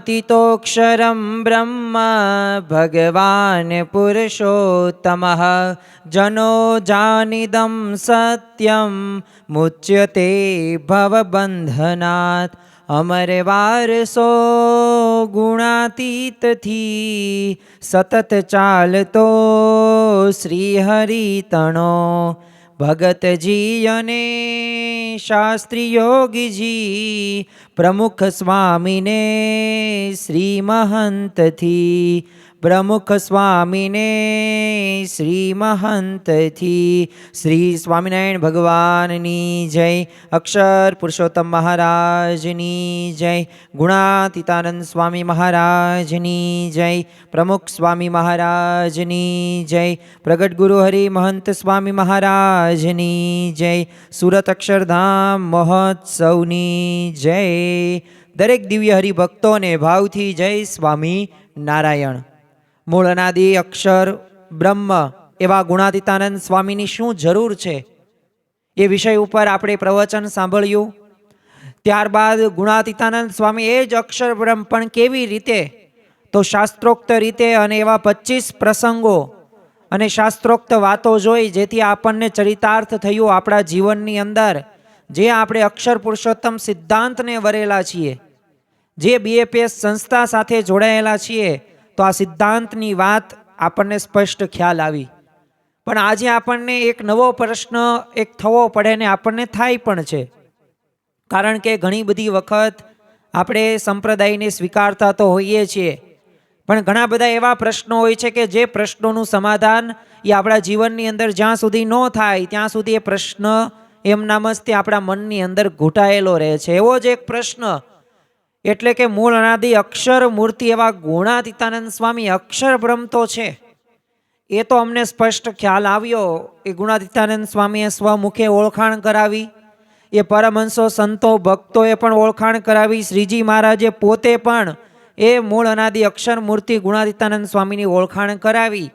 गुणातीतोऽक्षरं ब्रह्म भगवान् पुरुषोत्तमः जनो जानिदं सत्यं मुच्यते भवबन्धनात् अमर वारसो गुणातीतથી સતત ચાલતો શ્રીહરિતણો ભગતજી અને શાસ્ત્રી યોગીજી પ્રમુખ સ્વામીને શ્રી મહંતથી પ્રમુખ સ્વામીને શ્રી મહંતથી શ્રી સ્વામિનારાયણ ભગવાનની જય, અક્ષર પુરુષોત્તમ મહારાજની જય, ગુણાતીતાનંદ સ્વામી મહારાજની જય, પ્રમુખ સ્વામી મહારાજની જય, પ્રગટ ગુરુ હરિ મહંત સ્વામી મહારાજની જય, સુરત અક્ષરધામ મહોત્સવની જય. દરેક દિવ્ય હરિભક્તોને ભાવથી જય સ્વામી નારાયણ. મૂળ અનાદિ અક્ષર બ્રહ્મ એવા ગુણાતીતાનંદ સ્વામીની શું જરૂર છે એ વિષય ઉપર આપણે પ્રવચન સાંભળ્યું. ત્યારબાદ ગુણાતીતાનંદ સ્વામી એ જ અક્ષર બ્રહ્મ પણ કેવી રીતે, તો શાસ્ત્રોક્ત રીતે અને એવા 25 પ્રસંગો અને શાસ્ત્રોક્ત વાતો જોઈ જેથી આપણને ચરિતાર્થ થયું આપણા જીવનની અંદર. જે આપણે અક્ષર પુરુષોત્તમ સિદ્ધાંતને વરેલા છીએ, જે BAPS સંસ્થા સાથે જોડાયેલા છીએ, તો આ સિદ્ધાંતની વાત આપણને સ્પષ્ટ ખ્યાલ આવી. પણ આજે આપણને એક નવો પ્રશ્ન એક થવો પડે ને આપણને થાય પણ છે. કારણ કે ઘણી બધી વખત આપણે સંપ્રદાયને સ્વીકારતા તો હોઈએ છીએ, પણ ઘણા બધા એવા પ્રશ્નો હોય છે કે જે પ્રશ્નોનું સમાધાન એ આપણા જીવનની અંદર જ્યાં સુધી ન થાય ત્યાં સુધી એ પ્રશ્ન એમનામ જ તે આપણા મનની અંદર ઘૂંટાયેલો રહે છે. એવો જ એક પ્રશ્ન એટલે કે મૂળ અનાદિ અક્ષર મૂર્તિ એવા ગુણાતીતાનંદ સ્વામી અક્ષર બ્રહ્મ તો છે એ તો અમને સ્પષ્ટ ખ્યાલ આવ્યો. એ ગુણાતીતાનંદ સ્વામીએ સ્વમુખે ઓળખાણ કરાવી, એ પરમહંસો સંતો ભક્તોએ પણ ઓળખાણ કરાવી, શ્રીજી મહારાજે પોતે પણ એ મૂળ અનાદિ અક્ષર મૂર્તિ ગુણાતીતાનંદ સ્વામીની ઓળખાણ કરાવી.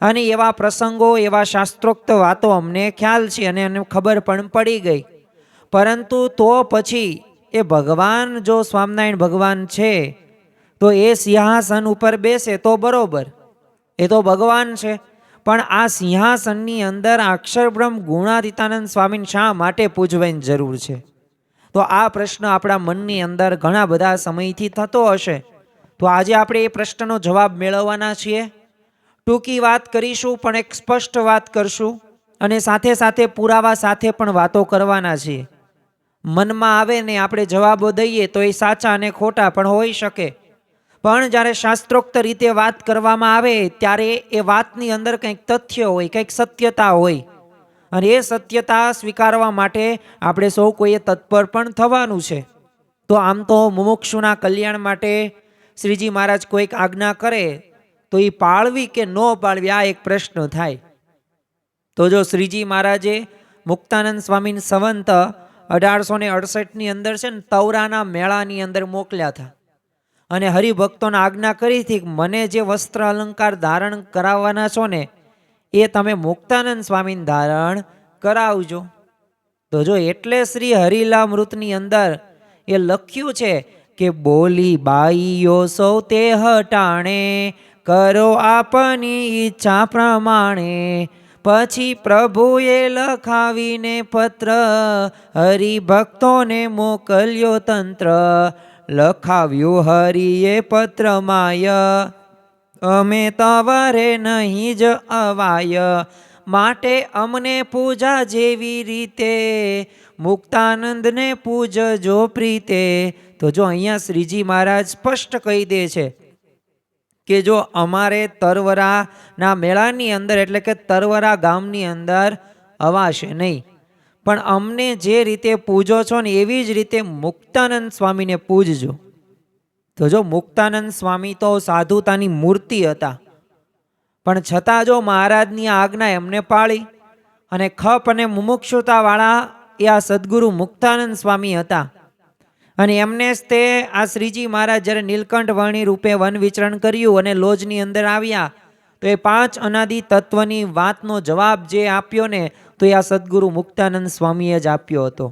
અને એવા પ્રસંગો એવા શાસ્ત્રોક્ત વાતો અમને ખ્યાલ છે અને એને ખબર પણ પડી ગઈ. પરંતુ તો પછી એ ભગવાન જો સ્વામિનારાયણ ભગવાન છે તો એ સિંહાસન ઉપર બેસે તો બરોબર, એ તો ભગવાન છે. પણ આ સિંહાસનની અંદર અક્ષર બ્રહ્મ ગુણાતીતાનંદ સ્વામીને શા માટે પૂજવાની જરૂર છે? તો આ પ્રશ્ન આપણા મનની અંદર ઘણા બધા સમયથી થતો હશે. તો આજે આપણે એ પ્રશ્નનો જવાબ મેળવવાના છીએ. ટૂંકી વાત કરીશું પણ એક સ્પષ્ટ વાત કરશું અને સાથે સાથે પુરાવા સાથે પણ વાતો કરવાના છીએ. મનમાં આવે ને આપણે જવાબો દઈએ તો એ સાચા અને ખોટા પણ હોઈ શકે, પણ જ્યારે શાસ્ત્રોક્ત રીતે વાત કરવામાં આવે ત્યારે એ વાતની અંદર કંઈક તથ્ય હોય, કંઈક સત્યતા હોય, અને એ સત્યતા સ્વીકારવા માટે આપણે સૌ કોઈએ તત્પર પણ થવાનું છે. તો આમ તો મુમુક્ષુના કલ્યાણ માટે શ્રીજી મહારાજ કોઈક આજ્ઞા કરે તો એ પાળવી કે ન પાળવી આ એક પ્રશ્ન થાય. તો જો શ્રીજી મહારાજે મુક્તાનંદ સ્વામીને સંવંત 1868ની અંદર છે ને તવરાના મેળાની અંદર મોકલ્યા હતા અને હરિભક્તોને આજ્ઞા કરી હતી કે મને જે વસ્ત્ર અલંકાર ધારણ કરાવવાના છો ને એ તમે મુક્તાનંદ સ્વામીને ધારણ કરાવજો. તો જો એટલે શ્રી હરિલામૃતની અંદર એ લખ્યું છે કે બોલી બાઈઓ સૌ તે હટાણે કરો આપની ઈચ્છા પ્રમાણે. પછી પ્રભુએ લખાવીને પત્ર હરિભક્તોને મોકલ્યો તંત્ર. લખાવ્યું હરિએ પત્રમાય અમે તવરે નહીં જ અવાય. માટે અમને પૂજા જેવી રીતે મુક્તાનંદને પૂજજો પ્રીતે. તો જો અહીંયા શ્રીજી મહારાજ સ્પષ્ટ કહી દે છે કે જો અમારે તરવરાના મેળાની અંદર એટલે કે તરવરા ગામની અંદર અવાશે નહીં, પણ અમને જે રીતે પૂજો છો ને એવી જ રીતે મુક્તાનંદ સ્વામીને પૂજજો. તો જો મુક્તાનંદ સ્વામી તો સાધુતાની મૂર્તિ હતા, પણ છતાં જો મહારાજની આજ્ઞા એમને પાળી અને ખપ અને મુમુક્ષુતાવાળા એ આ સદગુરુ મુક્તાનંદ સ્વામી હતા. અને એમને જ તે આ શ્રીજી મહારાજ જ્યારે નીલકંઠ વર્ણી રૂપે વન વિચરણ કર્યું અને લોજની અંદર આવ્યા તો એ 5 અનાદિ તત્વની વાતનો જવાબ જે આપ્યો ને તો એ આ સદગુરુ મુક્તાનંદ સ્વામીએ જ આપ્યો હતો.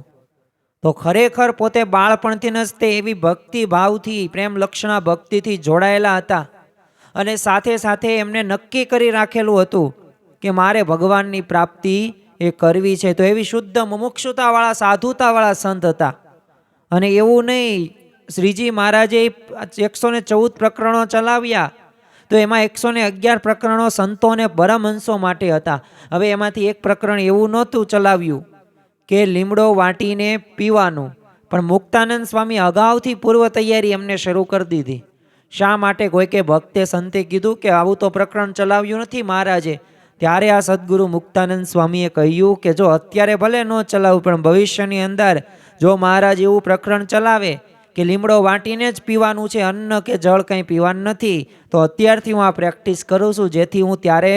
તો ખરેખર પોતે બાળપણથી જ તે એવી ભક્તિ ભાવથી પ્રેમ લક્ષણા ભક્તિથી જોડાયેલા હતા અને સાથે સાથે એમને નક્કી કરી રાખેલું હતું કે મારે ભગવાનની પ્રાપ્તિ એ કરવી છે. તો એવી શુદ્ધ મુમુક્ષુતાવાળા સાધુતાવાળા સંત હતા. અને એવું નહીં, શ્રીજી મહારાજે 114 પ્રકરણો ચલાવ્યા તો એમાં 111 પ્રકરણો સંતો અને પરમહંસો માટે હતા. હવે એમાંથી એક પ્રકરણ એવું નહોતું ચલાવ્યું કે લીમડો વાટીને પીવાનું, પણ મુક્તાનંદ સ્વામી અગાઉથી પૂર્વ તૈયારી એમને શરૂ કરી દીધી. શા માટે? કોઈ કે ભક્તે સંતે કીધું કે આવું તો પ્રકરણ ચલાવ્યું નથી મહારાજે. ત્યારે આ સદગુરુ મુક્તાનંદ સ્વામીએ કહ્યું કે જો અત્યારે ભલે ન ચલાવું, પણ ભવિષ્યની અંદર જો મહારાજ એવું પ્રકરણ ચલાવે કે લીમડો વાટીને જ પીવાનું છે, અન્ન કે જળ કંઈ પીવાનું નથી, તો અત્યારથી હું આ પ્રેક્ટિસ કરું છું, જેથી હું ત્યારે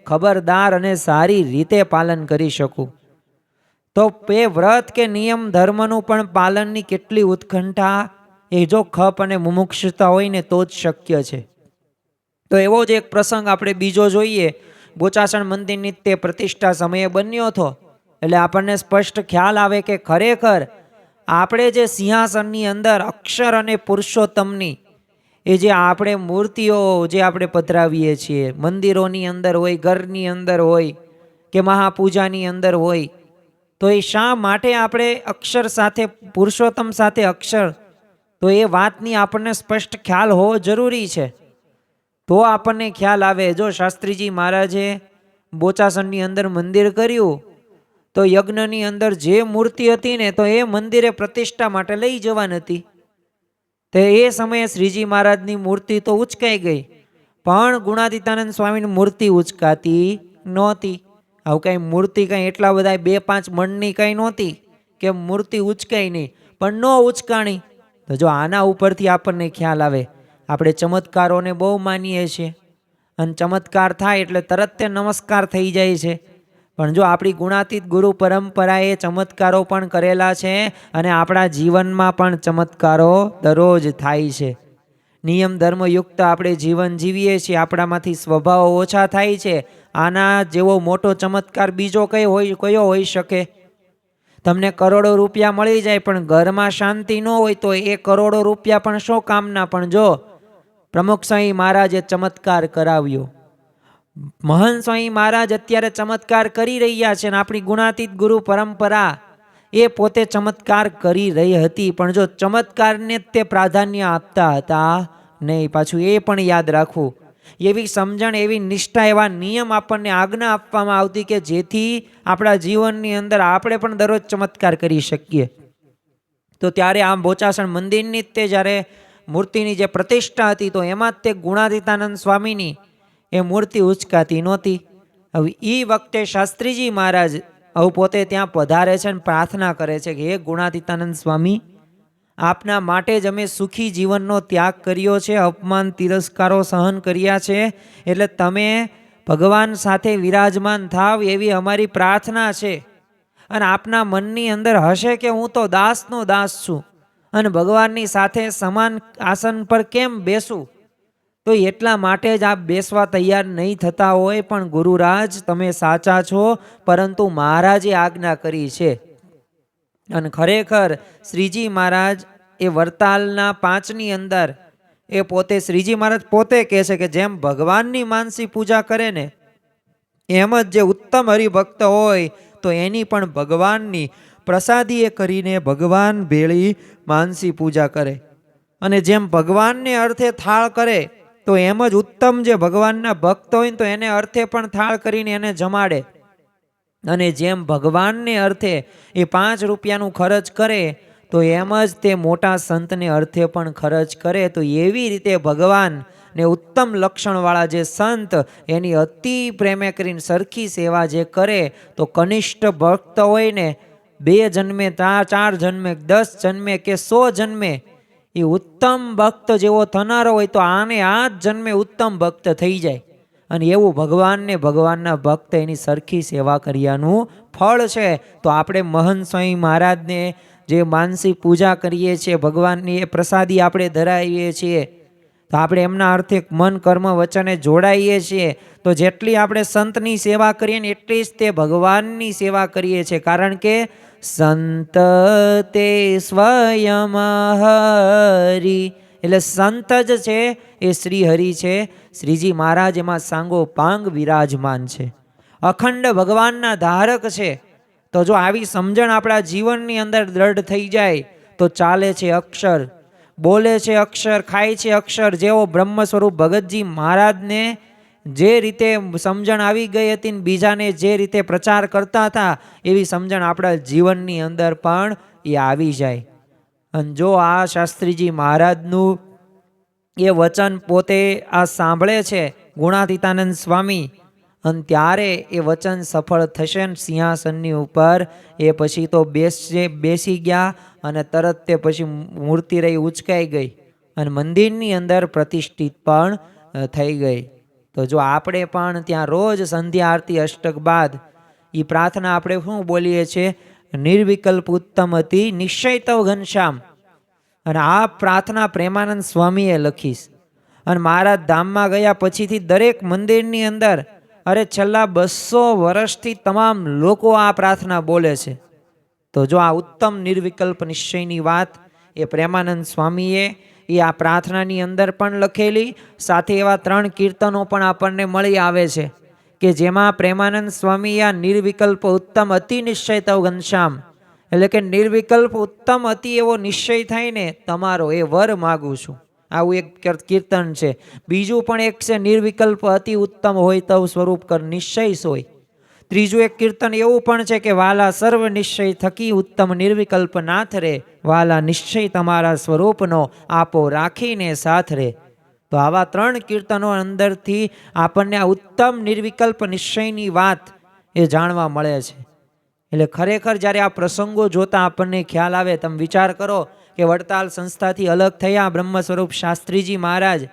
ખબરદાર અને સારી રીતે પાલન કરી શકું. તો એ વ્રત કે નિયમ ધર્મનું પણ પાલનની કેટલી ઉત્કંઠા એ જો ખપ અને મુમુક્ષુતા હોય ને તો જ શક્ય છે. તો એવો જ એક પ્રસંગ આપણે બીજો જોઈએ. બોચાસણ મંદિરની તે પ્રતિષ્ઠા સમયે બન્યો હતો. એટલે આપણને સ્પષ્ટ ખ્યાલ આવે કે ખરેખર આપણે જે સિંહાસનની અંદર અક્ષર અને પુરુષોત્તમની એ જે આપણે મૂર્તિઓ જે આપણે પધરાવીએ છીએ, મંદિરોની અંદર હોય, ઘરની અંદર હોય કે મહાપૂજાની અંદર હોય, તો એ શા માટે આપણે અક્ષર સાથે પુરુષોત્તમ સાથે અક્ષર, તો એ વાતની આપણને સ્પષ્ટ ખ્યાલ હોવો જરૂરી છે. તો આપણને ખ્યાલ આવે. જો શાસ્ત્રીજી મહારાજે બોચાસણની અંદર મંદિર કર્યું તો યજ્ઞની અંદર જે મૂર્તિ હતી ને તો એ મંદિરે પ્રતિષ્ઠા માટે લઈ જવાની હતી. તો એ સમયે શ્રીજી મહારાજની મૂર્તિ તો ઉચકાઈ ગઈ, પણ ગુણાતીતાનંદ સ્વામીની મૂર્તિ ઉચકાતી નહોતી. આવું કંઈ મૂર્તિ કંઈ એટલા બધા 2-5 મણની કંઈ નહોતી કે મૂર્તિ ઉચકાઈ નહીં, પણ ન ઉચકાણી. તો જો આના ઉપરથી આપણને ખ્યાલ આવે. આપણે ચમત્કારોને બહુ માનીએ છીએ અને ચમત્કાર થાય એટલે તરત તે નમસ્કાર થઈ જાય છે. પણ જો આપણી ગુણાતીત ગુરુ પરંપરાએ ચમત્કારો પણ કરેલા છે અને આપણા જીવનમાં પણ ચમત્કારો દરરોજ થાય છે. નિયમ ધર્મયુક્ત આપણે જીવન જીવીએ છીએ, આપણામાંથી સ્વભાવ ઓછા થાય છે. આના જેવો મોટો ચમત્કાર બીજો કયો હોઈ શકે? તમને કરોડો રૂપિયા મળી જાય પણ ઘરમાં શાંતિ ન હોય તો એ કરોડો રૂપિયા પણ શું કામના? પણ જો પ્રમુખ સ્વામી મહારાજે ચમત્કાર કરાવ્યો, મહંત સ્વામી મહારાજ અત્યારે ચમત્કાર કરી રહ્યા છે, અને આપણી ગુણાતીત ગુરુ પરંપરા એ પોતે ચમત્કાર કરી રહી હતી. પણ જો ચમત્કારને તે પ્રાધાન્ય આપતા હતા નહીં. પાછું એ પણ યાદ રાખવું, એવી સમજણ, એવી નિષ્ઠા, એવા નિયમ આપણને આજ્ઞા આપવામાં આવતી કે જેથી આપણા જીવનની અંદર આપણે પણ દરરોજ ચમત્કાર કરી શકીએ. તો ત્યારે આમ બોચાસણ મંદિરની તે જ્યારે મૂર્તિની જે પ્રતિષ્ઠા હતી તો એમાં જ તે ગુણાતીતાનંદ સ્વામીની એ મૂર્તિ ઉચકાતી નહોતી. હવે એ વખતે શાસ્ત્રીજી મહારાજ હવે પોતે ત્યાં પધારે છે અને પ્રાર્થના કરે છે કે હે ગુણાતીતાનંદ સ્વામી, આપના માટે જ અમે સુખી જીવનનો ત્યાગ કર્યો છે, અપમાન તિરસ્કારો સહન કર્યા છે, એટલે તમે ભગવાન સાથે વિરાજમાન થાવ એવી અમારી પ્રાર્થના છે. અને આપના મનની અંદર હશે કે હું તો દાસનો દાસ છું અને ભગવાનની સાથે સમાન આસન પર કેમ બેસું, તો એટલા માટે જ આપ બેસવા તૈયાર નહીં થતા હોય. પણ ગુરુરાજ તમે સાચા છો, પરંતુ મહારાજે આજ્ઞા કરી છે. અને ખરેખર શ્રીજી મહારાજ એ વરતાલના 5ની અંદર એ પોતે શ્રીજી મહારાજ પોતે કહે છે કે જેમ ભગવાનની માનસી પૂજા કરે ને એમ જ જે ઉત્તમ હરિભક્ત હોય તો એની પણ ભગવાનની પ્રસાદી એ કરીને ભગવાન ભેળી માનસી પૂજા કરે. અને જેમ ભગવાનને અર્થે થાળ કરે તો એમ જ ઉત્તમ જે ભગવાનના ભક્ત હોય તો એને અર્થે પણ થાળ કરીને એને જમાડે. અને જેમ ભગવાનને અર્થે એ 5 રૂપિયાનું ખર્ચ કરે તો એમ જ તે મોટા સંતને અર્થે પણ ખર્ચ કરે. તો એવી રીતે ભગવાન ને ઉત્તમ લક્ષણવાળા જે સંત એની અતિ પ્રેમે કરીને સરખી સેવા જે કરે તો કનિષ્ઠ ભક્ત હોય ને 2 જન્મે 4 જન્મે 10 જન્મે કે 100 જન્મે એ ઉત્તમ ભક્ત જેવો થનારો હોય તો આને આ જ જન્મે ઉત્તમ ભક્ત થઈ જાય. અને એવું ભગવાનને ભગવાનના ભક્ત એની સરખી સેવા કર્યાનું ફળ છે. તો આપણે મહંત સ્વામી મહારાજને જે માનસી પૂજા કરીએ છીએ, ભગવાનની એ પ્રસાદી આપણે ધરાવીએ છીએ, તો આપણે એમના અર્થે મન કર્મ વચને જોડાઈએ છીએ તો જેટલી આપણે સંતની સેવા કરીએ ને એટલી જ તે ભગવાનની સેવા કરીએ છીએ. કારણ કે સંત તે સ્વયં હરિ, એટલે સંત જ છે એ શ્રી હરિ છે. શ્રીજી મહારાજ એમાં સાંગો પાંગ વિરાજમાન છે, અખંડ ભગવાનના ધારક છે. તો જો આવી સમજણ આપણા જીવનની અંદર દ્રઢ થઈ જાય તો ચાલે છે અક્ષર, બોલે છે અક્ષર, ખાય છે અક્ષર. જેવો બ્રહ્મ સ્વરૂપ ભગતજી મહારાજને જે રીતે સમજણ આવી ગઈ હતી ને બીજાને જે રીતે પ્રચાર કરતા હતા એવી સમજણ આપણા જીવનની અંદર પણ એ આવી જાય. અને જો આ શાસ્ત્રીજી મહારાજનું એ વચન પોતે આ સાંભળે છે ગુણાતીતાનંદ સ્વામી, અને ત્યારે એ વચન સફળ થશે ને સિંહાસનની ઉપર એ પછી તો બેસી ગયા અને તરત તે પછી મૂર્તિ રહી ઉચકાઈ ગઈ અને મંદિરની અંદર પ્રતિષ્ઠિત પણ થઈ ગઈ. તો જો આપણે પણ ત્યાં રોજ સંધ્યા આરતી અષ્ટક બાદ એ પ્રાર્થના આપણે શું બોલીએ છીએ? નિર્વિકલ્પ ઉત્તમ હતી નિશ્ચય તવ ઘનશ્યામ. અને આ પ્રાર્થના પ્રેમાનંદ સ્વામીએ લખીશ. અને મહારાજ ધામમાં ગયા પછીથી દરેક મંદિરની અંદર અરે છેલ્લા 200 વર્ષથી તમામ લોકો આ પ્રાર્થના બોલે છે. તો જો આ ઉત્તમ નિર્વિકલ્પ નિશ્ચયની વાત એ પ્રેમાનંદ સ્વામીએ એ આ પ્રાર્થનાની અંદર પણ લખેલી, સાથે એવા 3 કીર્તનો પણ આપણને મળી આવે છે કે જેમાં પ્રેમાનંદ સ્વામી આ નિર્વિકલ્પ ઉત્તમ અતિ નિશ્ચય તવ ઘનશ્યામ, એટલે કે નિર્વિકલ્પ ઉત્તમ અતિ એવો નિશ્ચય થાય ને તમારો એ વર માગું છું, આવું એક કીર્તન છે. બીજું પણ એક છે નિર્વિકલ્પ અતિ ઉત્તમ હોય તવ સ્વરૂપ કર નિશ્ચય સોય. ત્રીજું એક કીર્તન એવું પણ છે કે વાલા સર્વ નિશ્ચય થકી ઉત્તમ નિર્વિકલ્પ નાથ રે, વાલા નિશ્ચય તમારા સ્વરૂપનો આપો રાખીને સાથ રે. તો આવા 3 કીર્તનો અંદરથી આપણને આ ઉત્તમ નિર્વિકલ્પ નિશ્ચયની વાત એ જાણવા મળે છે. એટલે ખરેખર જ્યારે આ પ્રસંગો જોતા આપણને ખ્યાલ આવે, તમે વિચાર કરો કે વડતાલ સંસ્થાથી અલગ થયા બ્રહ્મ સ્વરૂપ શાસ્ત્રીજી મહારાજ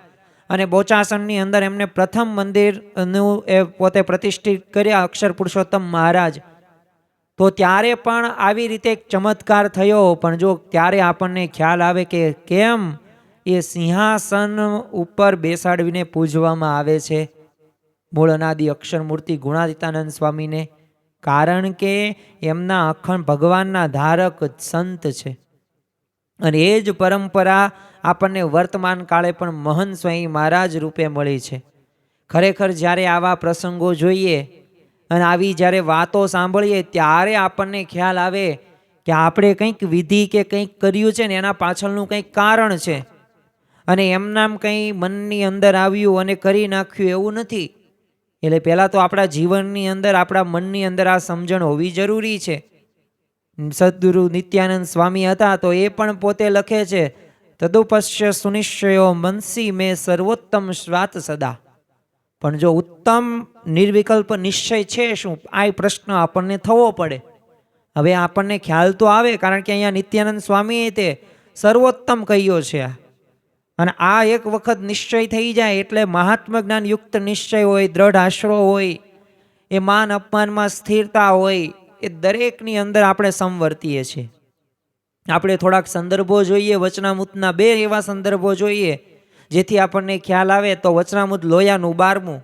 અને બોચાસણની અંદર એમને પ્રથમ મંદિરનું એ પોતે પ્રતિષ્ઠિત કર્યા અક્ષર પુરુષોત્તમ મહારાજ. તો ત્યારે પણ આવી રીતે એક ચમત્કાર થયો, પણ જો ત્યારે આપણને ખ્યાલ આવે કે કેમ એ સિંહાસન ઉપર બેસાડવીને પૂજવામાં આવે છે મૂળ અનાદિ અક્ષર મૂર્તિ ગુણાતીતાનંદ સ્વામીને. કારણ કે એમના અખંડ ભગવાનના ધારક સંત છે. અને એ જ પરંપરા આપણને વર્તમાન કાળે પણ મહંત સ્વામી મહારાજ રૂપે મળી છે. ખરેખર જ્યારે આવા પ્રસંગો જોઈએ અને આવી જ્યારે વાતો સાંભળીએ ત્યારે આપણને ખ્યાલ આવે કે આપણે કંઈક વિધિ કે કંઈક કર્યું છે ને એના પાછળનું કંઈક કારણ છે, અને એમનામ કંઈ મનની અંદર આવ્યું અને કરી નાખ્યું એવું નથી. એટલે પહેલાં તો આપણા જીવનની અંદર આપણા મનની અંદર આ સમજણ હોવી જરૂરી છે. સદગુરુ નિત્યાનંદ સ્વામી હતા તો એ પણ પોતે લખે છે તદુપશ્ય સુનિશ્ચયો મનસી મેં સર્વોત્તમ સ્વાત સદા. પણ જો ઉત્તમ નિર્વિકલ્પ નિશ્ચય છે શું, આ પ્રશ્ન આપણને થવો પડે. હવે આપણને ખ્યાલ તો આવે કારણ કે અહીંયા નિત્યાનંદ સ્વામીએ તે સર્વોત્તમ કહ્યો છે. અને આ એક વખત નિશ્ચય થઈ જાય એટલે મહાત્મ જ્ઞાન યુક્ત નિશ્ચય હોય, દ્રઢ આશરો હોય, એ માન અપમાનમાં સ્થિરતા હોય, એ દરેકની અંદર આપણે સંવર્તીએ છીએ. આપણે થોડાક સંદર્ભો જોઈએ, વચનામૃતના 2 એવા સંદર્ભો જોઈએ જેથી આપણને ખ્યાલ આવે. તો વચનામૃત લોયાનું 12મું,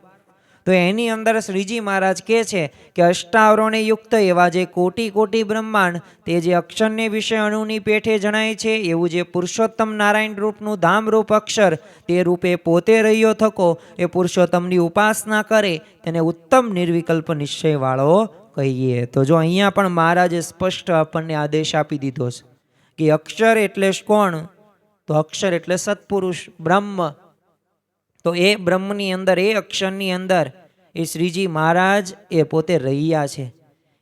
તો એની અંદર શ્રીજી મહારાજ કહે છે કે અષ્ટાવરણે યુક્ત એવા જે કોટી કોટી બ્રહ્માંડ તે જે અક્ષરને વિશે અણુની પેઠે જણાય છે, એવું જે પુરુષોત્તમ નારાયણ રૂપનું ધામરૂપ અક્ષર તે રૂપે પોતે રહ્યો થકો એ પુરુષોત્તમની ઉપાસના કરે તેને ઉત્તમ નિર્વિકલ્પ નિશ્ચયવાળો કહીએ. તો જો અહીંયા પણ મહારાજે સ્પષ્ટ આપણને આદેશ આપી દીધો છે કે અક્ષર એટલે કોણ? તો અક્ષર એટલે સત્પુરુષ બ્રહ્મ. તો એ બ્રહ્મની અંદર, એ અક્ષરની અંદર એ શ્રીજી મહારાજ એ પોતે રહ્યા છે.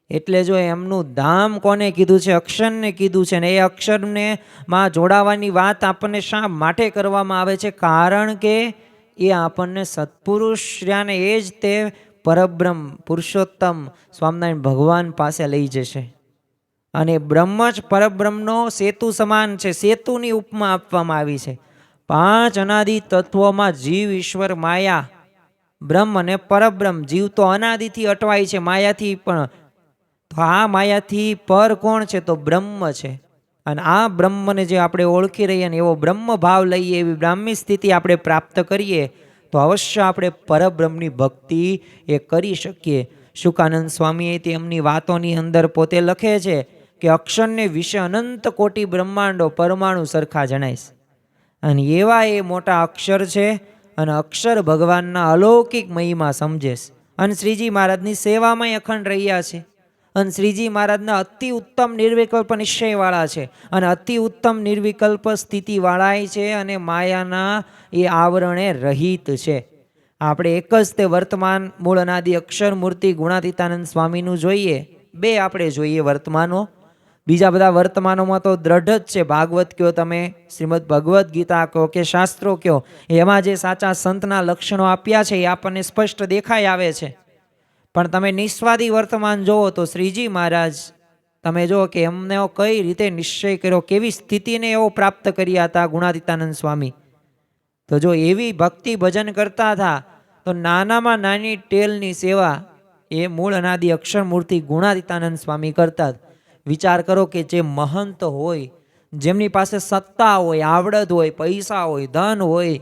એટલે જો એમનું ધામ કોને કીધું છે? અક્ષરને કીધું છે. ને એ અક્ષરને માં જોડાવાની વાત આપણને શા માટે કરવામાં આવે છે? કારણ કે એ આપણને સત્પુરુષ શ્ર્યાને એ જ તે પરબ્રહ્મ પુરુષોત્તમ સ્વામિનારાયણ ભગવાન પાસે લઈ જશે. અને બ્રહ્મ જ પરબ્રહ્મનો સેતુ સમાન છે. સેતુની ઉપમા આપવામાં આવી છે. 5 અનાદિ તત્વોમાં જીવ, ઈશ્વર, માયા, બ્રહ્મ અને પરબ્રહ્મ. જીવ તો અનાદિથી અટવાય છે માયાથી, પણ તો આ માયાથી પર કોણ છે? તો બ્રહ્મ છે. અને આ બ્રહ્મને જે આપણે ઓળખી રહીએ અને એવો બ્રહ્મ ભાવ લઈએ, એવી બ્રાહ્મી સ્થિતિ આપણે પ્રાપ્ત કરીએ તો અવશ્ય આપણે પરબ્રહ્મની ભક્તિ એ કરી શકીએ. શુકાનંદ સ્વામીએ તેમની વાતોની અંદર પોતે લખે છે કે અક્ષરને વિશે અનંત કોટી બ્રહ્માંડો પરમાણુ સરખા જણાય અને એવા એ મોટા અક્ષર છે અને અક્ષર ભગવાનના અલૌકિક મહિમા સમજે છે અને શ્રીજી મહારાજની સેવામાં અખંડ રહ્યા છે અને શ્રીજી મહારાજના અતિ ઉત્તમ નિર્વિકલ્પ નિશ્ચયવાળા છે અને અતિ ઉત્તમ નિર્વિકલ્પ સ્થિતિવાળા છે અને માયાના એ આવરણે રહિત છે. આપણે એક જ તે વર્તમાન મૂળ અનાદિ અક્ષર મૂર્તિ ગુણાતીતાનંદ સ્વામીનું જોઈએ, બે આપણે જોઈએ વર્તમાનો. બીજા બધા વર્તમાનોમાં તો દ્રઢ જ છે. ભાગવત કયો તમે, શ્રીમદ ભગવદ્ ગીતા કહો કે શાસ્ત્રો કયો, એમાં જે સાચા સંતના લક્ષણો આપ્યા છે એ આપણને સ્પષ્ટ દેખાઈ આવે છે. પણ તમે નિસ્વાદી વર્તમાન જુઓ તો શ્રીજી મહારાજ તમે જુઓ કે એમને કઈ રીતે નિશ્ચય કર્યો, કેવી સ્થિતિને એવો પ્રાપ્ત કર્યા હતા ગુણાતીતાનંદ સ્વામી. તો જો એવી ભક્તિ ભજન કરતા હતા તો નાનામાં નાની ટેલની સેવા એ મૂળ અનાદિ અક્ષર મૂર્તિ ગુણાતીતાનંદ સ્વામી કરતા. વિચાર કરો કે જે મહંત હોય, જેમની પાસે સત્તા હોય, આવડત હોય, પૈસા હોય, ધન હોય,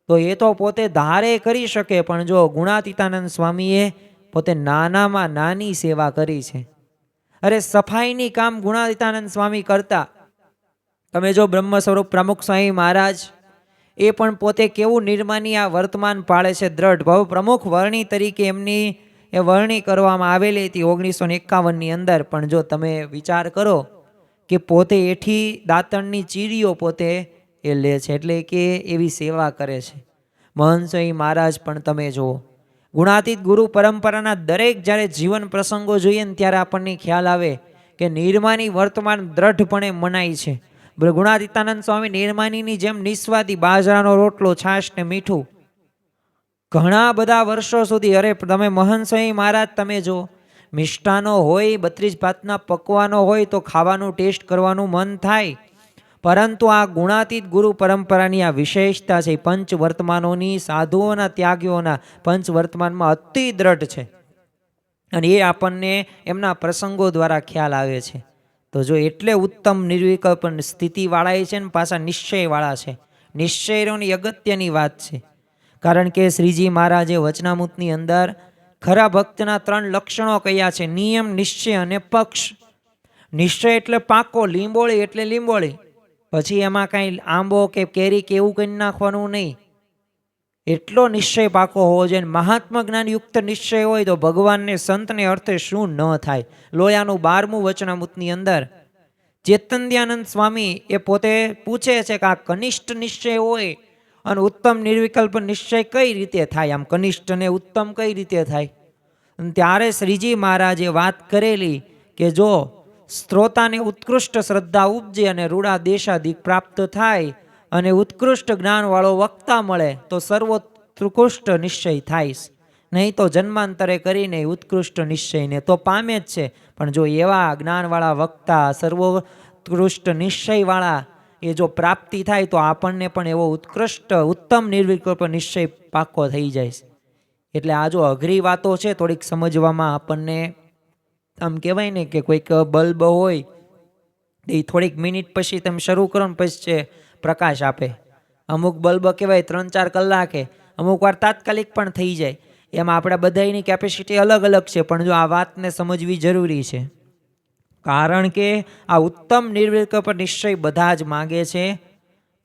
તો એ તો પોતે ધારે કરી શકે, પણ જો ગુણાતીતાનંદ સ્વામીએ પોતે નાનામાં નાની સેવા કરી છે. અરે સફાઈની કામ ગુણાતીતાનંદ સ્વામી કરતા. તમે જો બ્રહ્મ સ્વરૂપ પ્રમુખ સ્વામી મહારાજ એ પણ પોતે કેવું નિર્માની આ વર્તમાન પાળે છે દ્રઢ. ભાવ પ્રમુખ વર્ણી તરીકે એમની એ વર્ણી કરવામાં આવેલી હતી 1951ની અંદર. પણ જો તમે વિચાર કરો કે પોતે એઠી દાંતણની ચીરીઓ પોતે એ લે છે, એટલે કે એવી સેવા કરે છે. મહંત સ્વામી મહારાજ પણ તમે જુઓ, ગુણાતીત ગુરુ પરંપરાના દરેક જ્યારે જીવન પ્રસંગો જોઈએ ને ત્યારે આપણને ખ્યાલ આવે કે નિર્માની વર્તમાન દ્રઢપણે મનાય છે. ગુણાતીતાનંદ સ્વામી નિર્માનીની જેમ નિસ્વાદી બાજરાનો રોટલો, છાશ ને મીઠું ઘણા બધા વર્ષો સુધી, અરે તમે મહંત સ્વામી મહારાજ તમે જો, મિષ્ટાનો હોય, 32 ભાતના પકવાનો હોય તો ખાવાનું ટેસ્ટ કરવાનું મન થાય. પરંતુ આ ગુણાતીત ગુરુ પરંપરાની આ વિશેષતા છે, પંચ વર્તમાનોની, સાધુઓના, ત્યાગીઓના પંચ વર્તમાનમાં અતિ દ્રઢ છે અને એ આપણને એમના પ્રસંગો દ્વારા ખ્યાલ આવે છે. તો જો એટલે ઉત્તમ નિર્વિકલ્પ સ્થિતિવાળા છે ને પાછા નિશ્ચયવાળા છે. નિશ્ચયની અગત્યની વાત છે, કારણ કે શ્રીજી મહારાજે વચનામૃતની અંદર ખરા ભક્તના 3 લક્ષણો કયા છે: નિયમ, નિશ્ચય અને પક્ષ. નિશ્ચય એટલે પાકો, લીંબોળી એટલે લીંબોળી, પછી એમાં કાંઈ આંબો કે કેરી કે એવું કંઈ નાખવાનું નહીં. એટલો નિશ્ચય પાકો હોવો જોઈએ. મહાત્મા જ્ઞાનયુક્ત નિશ્ચય હોય તો ભગવાનને સંતને અર્થે શું ન થાય. લોયાનું 12મું વચનામૃતની અંદર ચેતન્યાનંદ સ્વામી એ પોતે પૂછે છે કે આ કનિષ્ઠ નિશ્ચય હોય અને ઉત્તમ નિર્વિકલ્પ નિશ્ચય કઈ રીતે થાય, આમ કનિષ્ઠ ને ઉત્તમ કઈ રીતે થાય? અને ત્યારે શ્રીજી મહારાજે વાત કરેલી કે જો શ્રોતાને ઉત્કૃષ્ટ શ્રદ્ધા ઉપજે અને રૂડા દેશાધિક પ્રાપ્ત થાય અને ઉત્કૃષ્ટ જ્ઞાનવાળો વક્તા મળે તો સર્વોત્કૃષ્ટ નિશ્ચય થાય, નહીં તો જન્માંતરે કરીને ઉત્કૃષ્ટ નિશ્ચયને તો પામે જ છે. પણ જો એવા જ્ઞાનવાળા વક્તા, સર્વોત્કૃષ્ટ નિશ્ચયવાળા એ જો પ્રાપ્તિ થાય તો આપણને પણ એવો ઉત્કૃષ્ટ ઉત્તમ નિર્વિકલ્પ નિશ્ચય પાકો થઈ જાય. એટલે આ જો અઘરી વાતો છે, થોડીક સમજવામાં આપણને આમ કહેવાય ને કે કોઈક બલ્બ હોય એ થોડીક મિનિટ પછી તમે શરૂ કરો ને પછી પ્રકાશ આપે. અમુક બલ્બ કહેવાય 3-4 કલાકે, અમુક વાર તાત્કાલિક પણ થઈ જાય. એમાં આપણા બધાની કેપેસિટી અલગ અલગ છે, પણ જો આ વાતને સમજવી જરૂરી છે. કારણ કે આ ઉત્તમ નિર્વિકલ્પ નિશ્ચય બધા જ માગે છે,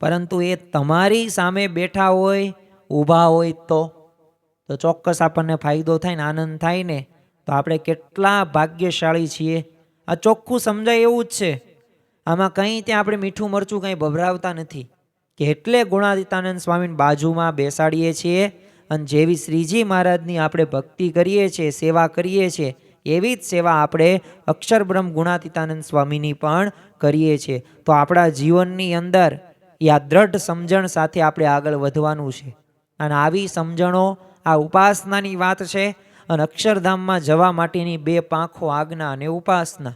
પરંતુ એ તમારી સામે બેઠા હોય, ઊભા હોય તો ચોક્કસ આપણને ફાયદો થાય ને આનંદ થાય ને. તો આપણે કેટલા ભાગ્યશાળી છીએ. આ ચોખ્ખું સમજાય એવું જ છે. આમાં કંઈ ત્યાં આપણે મીઠું મરચું કંઈ ભભરાવતા નથી કે એટલે ગુણાતીતાનંદ સ્વામીની બાજુમાં બેસાડીએ છીએ અને જેવી શ્રીજી મહારાજની આપણે ભક્તિ કરીએ છીએ, સેવા કરીએ છીએ, એવી જ સેવા આપણે અક્ષરબ્રહ્મ ગુણાતીતાનંદ સ્વામીની પણ કરીએ છીએ. તો આપણા જીવનની અંદર આ દ્રઢ સમજણ સાથે આપણે આગળ વધવાનું છે. અને આવી સમજણો, આ ઉપાસનાની વાત છે. અને અક્ષરધામમાં જવા માટેની 2 પાંખો, આજ્ઞા અને ઉપાસના.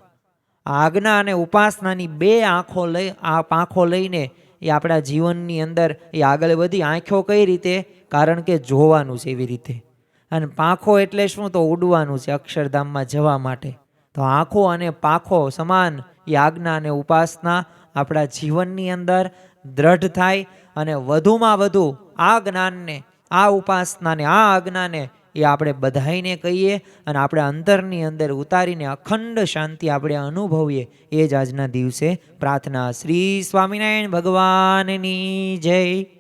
આજ્ઞા અને ઉપાસનાની 2 પાંખો લઈને એ આપણા જીવનની અંદર એ આગળ વધી. આંખો કઈ રીતે? કારણ કે જોવાનું છે એવી રીતે. અને પાંખો એટલે શું? તો ઉડવાનું છે અક્ષરધામમાં જવા માટે. તો આંખો અને પાંખો સમાન એ આજ્ઞા અને ઉપાસના આપણા જીવનની અંદર દ્રઢ થાય અને વધુમાં વધુ આ જ્ઞાનને, આ ઉપાસનાને, આ આજ્ઞાને એ આપણે બધાઈને કહીએ અને આપણે અંતરની અંદર ઉતારીને અખંડ શાંતિ આપણે અનુભવીએ. એ જ આજના દિવસે પ્રાર્થના. શ્રી સ્વામિનારાયણ ભગવાનની જય.